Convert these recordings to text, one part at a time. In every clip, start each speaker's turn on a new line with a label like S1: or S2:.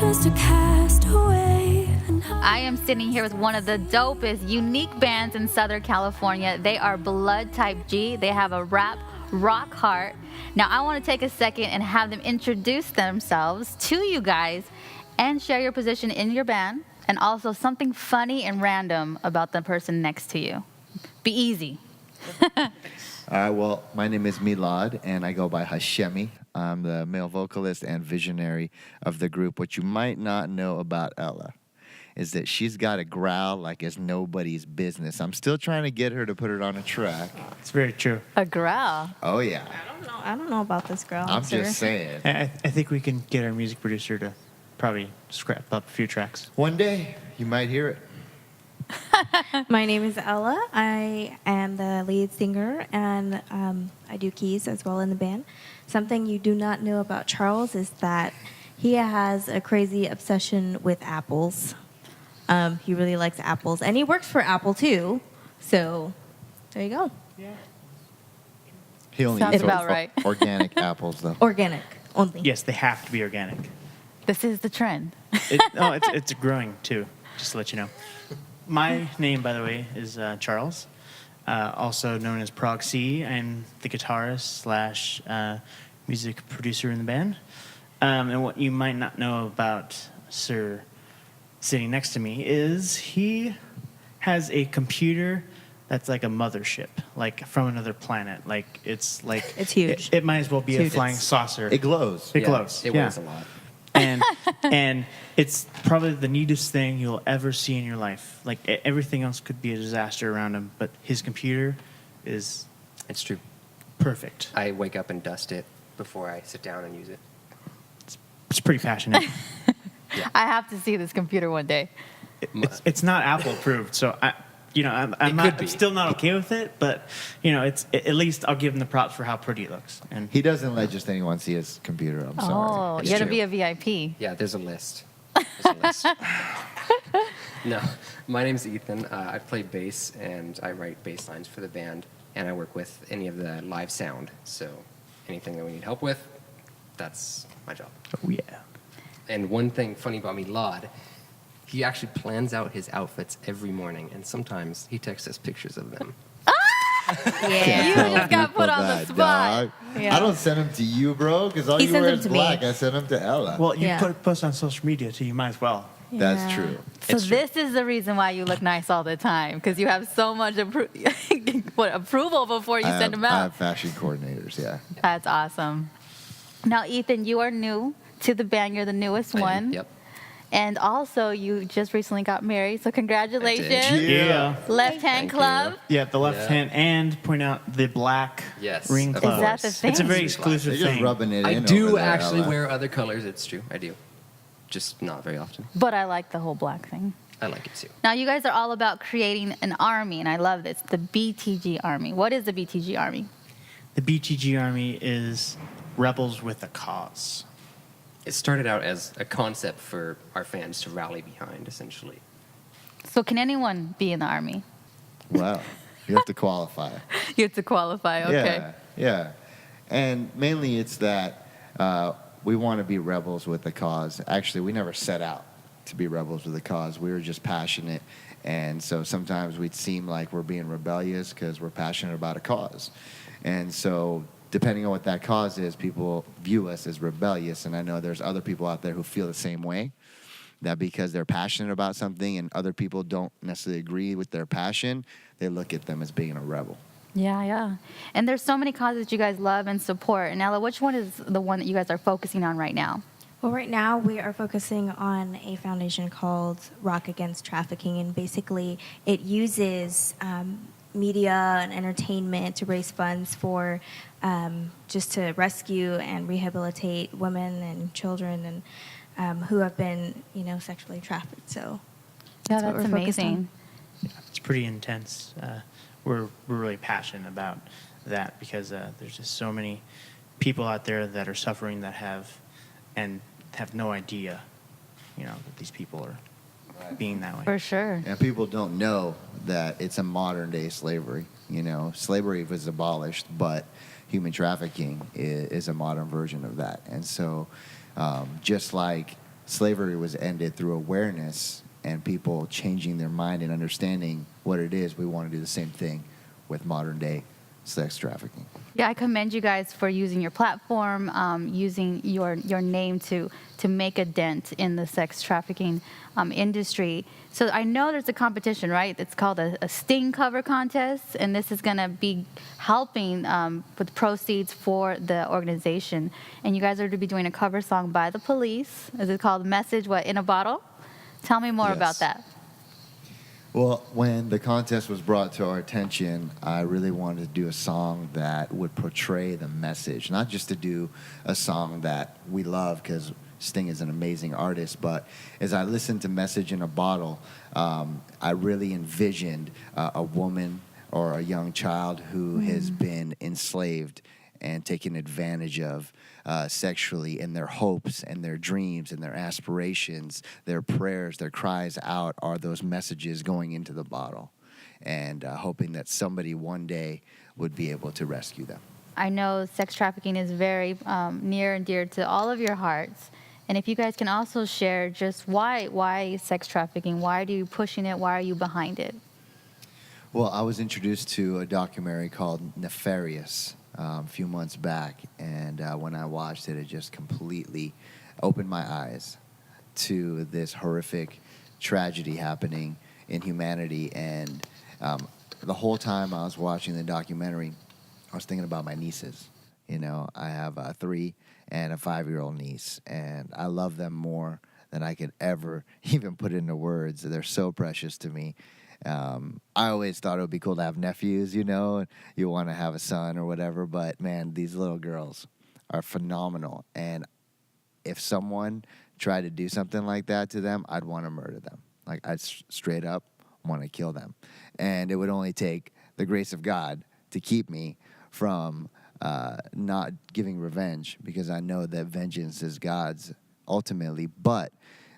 S1: Just a castaway.
S2: I am sitting here with one of the dopest, unique bands in Southern California. They are BloodtypeG. They have a rap rock heart. Now, I want to take a second and have them introduce themselves to you guys and share your position in your band and also something funny and random about the person next to you. Be easy.
S3: All right, well, my name is Milad, and I go by Hashemi. I'm the male vocalist and visionary of the group. What you might not know about Ella is that she's got a growl like it's nobody's business. I'm still trying to get her to put it on a track.
S4: It's very true.
S2: A growl.
S3: Oh, yeah.
S5: I don't know about this girl.
S3: I'm just saying.
S4: I think we can get our music producer to probably scrap up a few tracks.
S3: One day, you might hear it.
S5: My name is Ella. I am the lead singer, and I do keys as well in the band. Something you do not know about Charles is that he has a crazy obsession with apples. He really likes apples, and he works for Apple too. So there you go.
S4: Yeah.
S3: He only
S2: Sounds
S3: eats
S2: about right.
S3: organic apples, though.
S5: Organic only.
S4: Yes, they have to be organic.
S2: This is the trend.
S4: It's growing too, just to let you know. My name, by the way, is Charles, also known as Prog C. I'm the guitarist / music producer in the band. And what you might not know about Sir sitting next to me is he has a computer that's like a mothership, like from another planet. Like it's
S5: huge.
S4: It might as well be
S5: It's
S4: a
S5: huge.
S4: flying saucer.
S3: It glows.
S4: It glows.
S6: It
S4: yeah.
S6: weighs a lot.
S4: And it's probably the neatest thing you'll ever see in your life. Like everything else could be a disaster around him, but his computer is
S6: It's true.
S4: perfect.
S6: I wake up and dust it before I sit down and use it.
S4: It's pretty passionate.
S2: I have to see this computer one day.
S4: It's not Apple approved, so I'm still not okay with it. But at least I'll give him the props for how pretty it looks. And
S3: He doesn't let just anyone see his computer. I'm sorry.
S2: Oh,
S6: It's
S2: you got to
S6: true.
S2: be a VIP.
S6: Yeah, there's a list. There's a list. No, my name's Ethan. I play bass, and I write bass lines for the band, and I work with any of the live sound. So anything that we need help with, that's my job.
S4: oh yeah,
S6: And one thing funny about me, Lod, he actually plans out his outfits every morning, and sometimes he texts us pictures of them.
S5: Yeah.
S2: You
S3: Tell
S2: just got
S3: people
S2: put on the
S3: that,
S2: spot.
S3: dog.
S5: Yeah.
S3: I don't send them to you, bro, because all
S5: He
S3: you
S5: sends
S3: wear
S5: them
S3: is
S5: to me.
S3: black. I send them to Ella.
S4: well, you
S5: Yeah.
S4: post on social media too. You might as well.
S3: That's
S5: Yeah.
S3: true.
S2: So
S6: It's true.
S2: this is the reason why you look nice all the time, because you have so much approval before you send them
S3: I
S2: out.
S3: have fashion coordinators, yeah.
S2: That's awesome. Now, Ethan, you are new to the band. You're the newest one.
S6: Yep.
S2: And also, you just recently got married, so congratulations.
S4: Yeah.
S2: Left Hand
S6: Thank you.
S2: Club.
S4: Yeah, the left
S6: Yeah.
S4: hand, and point out the black
S6: Yes,
S4: ring
S6: of
S4: club.
S2: Is that the thing?
S4: It's a very
S2: They're
S4: exclusive
S3: They're just
S4: thing.
S3: rubbing it
S6: I
S3: in.
S6: do
S3: over there,
S6: actually
S3: Ella.
S6: wear other colors. It's true. I do. Just not very often.
S2: But I like the whole black thing.
S6: I like it too.
S2: Now, you guys are all about creating an army, and I love this, the BTG Army. What is the BTG Army?
S4: The BTG Army is rebels with a cause.
S6: It started out as a concept for our fans to rally behind, essentially.
S2: So can anyone be in the Army?
S3: Well, you have to qualify.
S2: You have to qualify, okay.
S3: Yeah. And mainly it's that we want to be rebels with a cause. Actually, we never set out to be rebels with a cause. We were just passionate. And so sometimes we'd seem like we're being rebellious because we're passionate about a cause. And so depending on what that cause is, people view us as rebellious. And I know there's other people out there who feel the same way, that because they're passionate about something and other people don't necessarily agree with their passion, they look at them as being a rebel.
S2: Yeah. And there's so many causes you guys love and support. And Ella, which one is the one that you guys are focusing on right now?
S5: Well, right now we are focusing on a foundation called Rock Against Trafficking, and basically it uses media and entertainment to raise funds for just to rescue and rehabilitate women and children and who have been, sexually trafficked. So
S2: Yeah,
S5: what
S2: that's
S5: we're focused on.
S2: amazing.
S4: It's pretty intense. We're really passionate about that because there's just so many people out there that are suffering that have no idea, that these people are being that way.
S2: For sure.
S3: And people don't know that it's a modern day slavery. You know, slavery was abolished, but human trafficking is a modern version of that. And so, just like slavery was ended through awareness and people changing their mind and understanding what it is, we want to do the same thing with modern day sex trafficking.
S2: Yeah, I commend you guys for using your platform, using your name to make a dent in the sex trafficking industry. So I know there's a competition, right? It's called a Sting cover contest, and this is going to be helping with proceeds for the organization. And you guys are to be doing a cover song by the Police. Is it called Message, in a Bottle? Tell me more about that.
S3: Well, when the contest was brought to our attention, I really wanted to do a song that would portray the message, not just to do a song that we love because Sting is an amazing artist, but as I listened to Message in a Bottle, I really envisioned a woman or a young child who has been enslaved and taken advantage of sexually in their hopes and their dreams and their aspirations, their prayers, their cries out are those messages going into the bottle and hoping that somebody one day would be able to rescue them.
S2: I know sex trafficking is very near and dear to all of your hearts. And if you guys can also share just why sex trafficking? Why are you pushing it? Why are you behind it?
S3: Well, I was introduced to a documentary called Nefarious a few months back, and when I watched it, it just completely opened my eyes to this horrific tragedy happening in humanity. And the whole time I was watching the documentary, I was thinking about my nieces. You know, I have a 3 and a 5-year-old niece, and I love them more than I could ever even put into words. They're so precious to me. I always thought it would be cool to have nephews, you know, and you want to have a son or whatever, but man, these little girls are phenomenal. And if someone tried to do something like that to them, I'd want to murder them. Like, I'd straight up want to kill them. And it would only take the grace of God to keep me from not giving revenge, because I know that vengeance is God's ultimately. But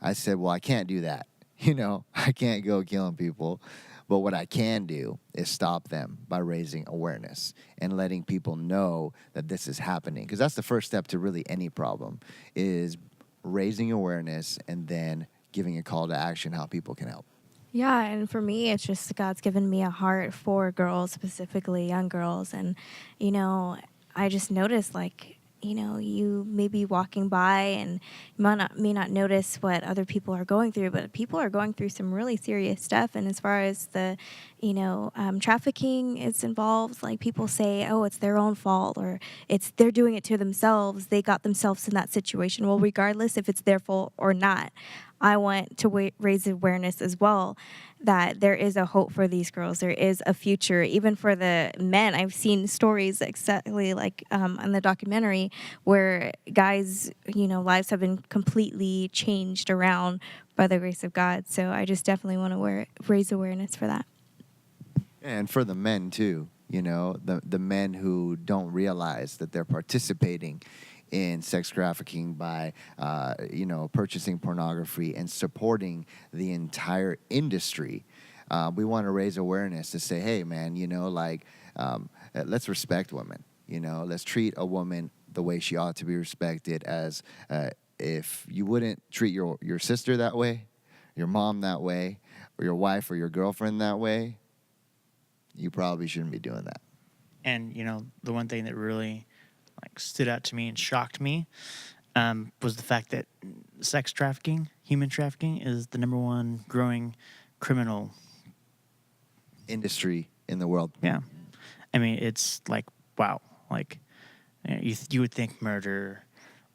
S3: I said, well, I can't do that. You know, I can't go killing people, but what I can do is stop them by raising awareness and letting people know that this is happening. Because that's the first step to really any problem, is raising awareness and then giving a call to action how people can help.
S5: Yeah, and for me, it's just God's given me a heart for girls, specifically young girls. And, you know, I just noticed, like, you know, you may be walking by and you may not notice what other people are going through, but people are going through some really serious stuff. And as far as the, you know, trafficking is involved, like, people say, oh, it's their own fault, or they're doing it to themselves. They got themselves in that situation. Well, regardless if it's their fault or not, I want to raise awareness as well that there is a hope for these girls. There is a future, even for the men. I've seen stories exactly like on the documentary where guys, you know, lives have been completely changed around by the grace of God. So I just definitely want to raise awareness for that.
S3: And for the men too, you know, the men who don't realize that they're participating in sex trafficking by, you know, purchasing pornography and supporting the entire industry. We want to raise awareness to say, hey, man, you know, like, let's respect women. You know, let's treat a woman the way she ought to be respected. As if you wouldn't treat your sister that way, your mom that way, or your wife or your girlfriend that way, you probably shouldn't be doing that.
S4: And, you know, the one thing that really stood out to me and shocked me was the fact that sex trafficking, human trafficking, is the #1 growing criminal
S3: industry in the world.
S4: Yeah. I mean, it's like, wow. Like, you would think murder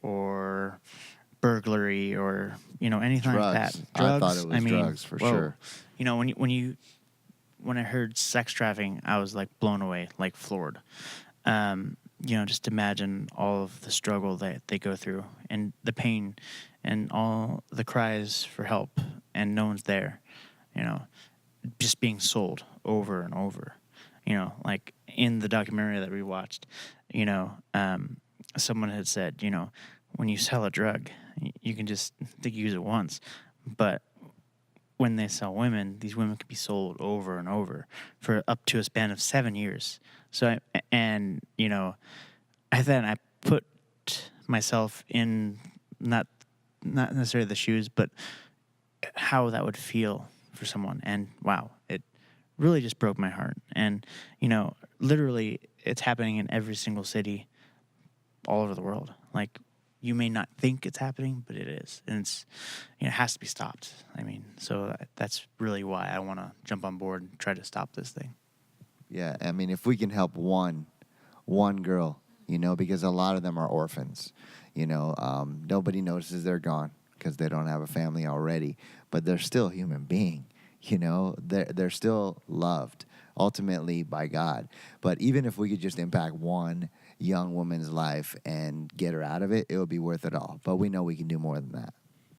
S4: or burglary or, you know, anything
S3: drugs.
S4: like that. Drugs.
S3: I thought it was drugs for sure.
S4: You know, when I heard sex trafficking, I was like blown away, like floored. You know, just imagine all of the struggle that they go through and the pain and all the cries for help and no one's there, you know, just being sold over and over, you know, like in the documentary that we watched, you know, someone had said, you know, when you sell a drug, you can just use it once, but when they sell women, these women can be sold over and over for up to a span of 7 years. So, I put myself in not necessarily the shoes, but how that would feel for someone. And wow, it really just broke my heart. And, literally it's happening in every single city all over the world. Like, you may not think it's happening, but it is. And it has to be stopped. I mean, so that's really why I want to jump on board and try to stop this thing.
S3: Yeah, I mean, if we can help one girl, because a lot of them are orphans, nobody notices they're gone because they don't have a family already, but they're still a human being, they're still loved ultimately by God. But even if we could just impact one young woman's life and get her out of it, it would be worth it all. But we know we can do more than that.